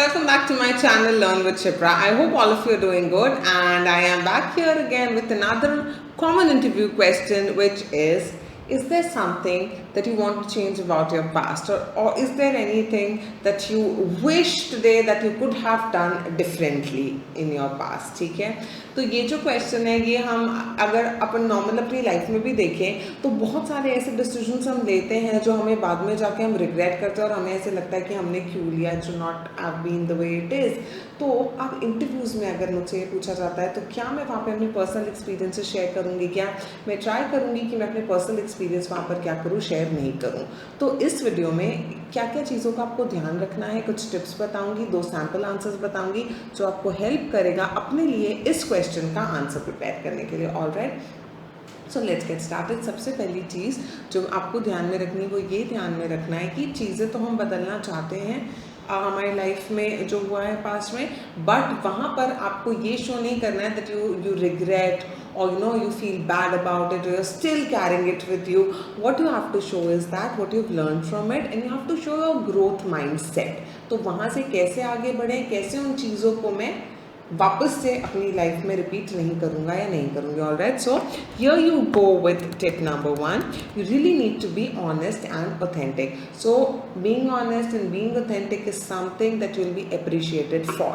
welcome back to my channel Learn with Shipra. I hope all of you are doing good, and I am back here again with another common interview question, which is there something that you want to change about your past, or is there anything that you wish today that you could have done differently in your past? ठीक है, तो ये जो question है ये हम अगर अपन normal अपनी लाइफ में भी देखें तो बहुत सारे ऐसे डिसीजंस हम लेते हैं जो हमें बाद में जाके हम रिग्रेट करते हैं और हमें ऐसे लगता है कि हमने क्यों लिया, जो not have been the way it is. तो अब इंटरव्यूज़ में अगर मुझसे ये पूछा जाता है तो क्या मैं वहाँ पे अपने पर्सनल एक्सपीरियंसेस शेयर करूँगी, क्या मैं ट्राई करूँगी कि मैं अपने पर्सनल एक्सपीरियंस वहाँ पर क्या करूँ, शेयर नहीं करूँ। तो इस वीडियो में क्या क्या चीज़ों का आपको ध्यान रखना है, कुछ टिप्स बताऊँगी, 2 सैम्पल आंसर्स बताऊँगी जो आपको हेल्प करेगा अपने लिए इस क्वेश्चन का आंसर प्रिपेयर करने के लिए। Alright, so let's get started. सबसे पहली चीज़ जो आपको ध्यान में रखनी है वो ये ध्यान में रखना है कि चीज़ें तो हम बदलना चाहते हैं हमारी लाइफ में जो हुआ है पास्ट में, बट वहाँ पर आपको ये शो नहीं करना है that you regret or you feel bad about it, or you're still carrying it with you. What you have to show is that what you've learned from it, and you have to show your growth mindset. तो वहाँ से कैसे आगे बढ़े, कैसे उन चीज़ों को मैं वापस से अपनी लाइफ में रिपीट नहीं करूँगा या नहीं करूँगी। All right, so here you go with tip number 1, you really need to be honest and authentic. So being honest and being authentic is something that you'll be appreciated for.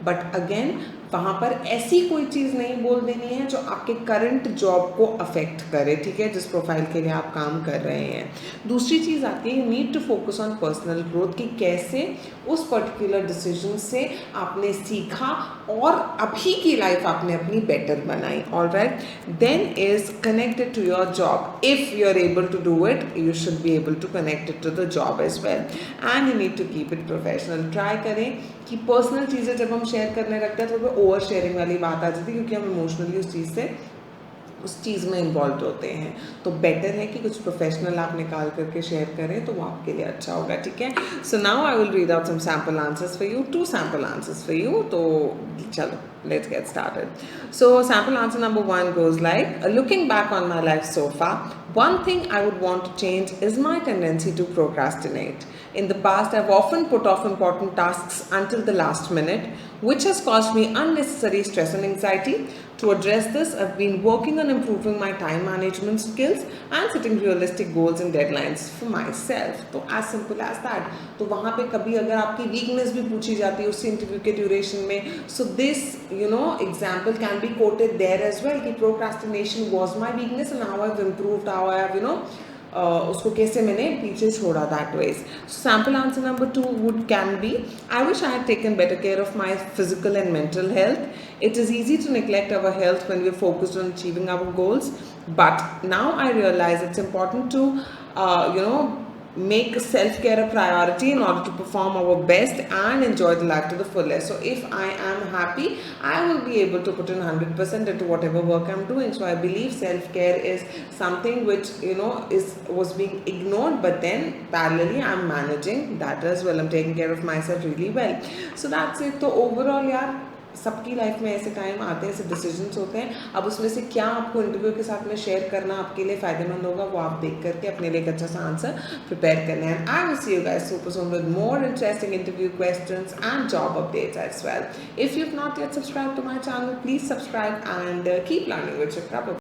But again वहाँ पर ऐसी कोई चीज़ नहीं बोल देनी है जो आपके करंट जॉब को अफेक्ट करे, ठीक है, जिस प्रोफाइल के लिए आप काम कर रहे हैं। दूसरी चीज़ आती है, you need to focus on personal growth, कि कैसे उस पर्टिकुलर डिसीजन से आपने सीखा और अभी की लाइफ आपने अपनी बेटर बनाई। Alright, then is connected to your job. If you are able to do it, you should be able to connect it to the job as well, and you need to keep it professional. Try करें कि personal चीज़ें जब हम share करने लगते हैं तो over sharing वाली बात आ जाती है, क्योंकि हम इमोशनली उस चीज़ में इन्वॉल्व होते हैं। तो बेटर है कि कुछ प्रोफेशनल आप निकाल करके शेयर करें तो वो आपके लिए अच्छा होगा, ठीक है। So now I will read out some sample answers for you, 2 sample answers for you. तो चलो let's get started. So sample answer number 1 goes like, looking back on my life so far, one thing I would want to change is my tendency to procrastinate. In the past, I've often put off important tasks until the last minute, which has caused me unnecessary stress and anxiety. To address this, I've been working on improving my time management skills and setting realistic goals and deadlines for myself. तो as simple as that. तो वहाँ पे कभी अगर आपकी weakness भी पूछी जाती है उस इंटरव्यू के ड्यूरेशन में, so this example can be quoted there as well, कि procrastination was my weakness and how I've improved, how I have उसको कैसे मैंने पीछे छोड़ा that ways. So sample answer number 2 can be, I wish I had taken better care of my physical and mental health. It is easy to neglect our health when we're focused on achieving our goals, but now I realize it's important to make self-care a priority in order to perform our best and enjoy the life to the fullest. So if I am happy, I will be able to put in 100% into whatever work I'm doing. So I believe self-care is something which was being ignored, but then parallelly I'm managing that as well. I'm taking care of myself really well. So that's it. So overall यार, सबकी life में ऐसे time आते हैं, ऐसे decisions होते हैं। अब उसमें से क्या आपको इंटरव्यू के साथ में शेयर करना आपके लिए फ़ायदेमंद होगा वो आप देख करके अपने लिए एक अच्छा सा आंसर प्रिपेयर करना है। I will see you guys super soon with more interesting interview questions and job updates as well. If you have not yet subscribe to my channel, please subscribe and keep learning with Shipra.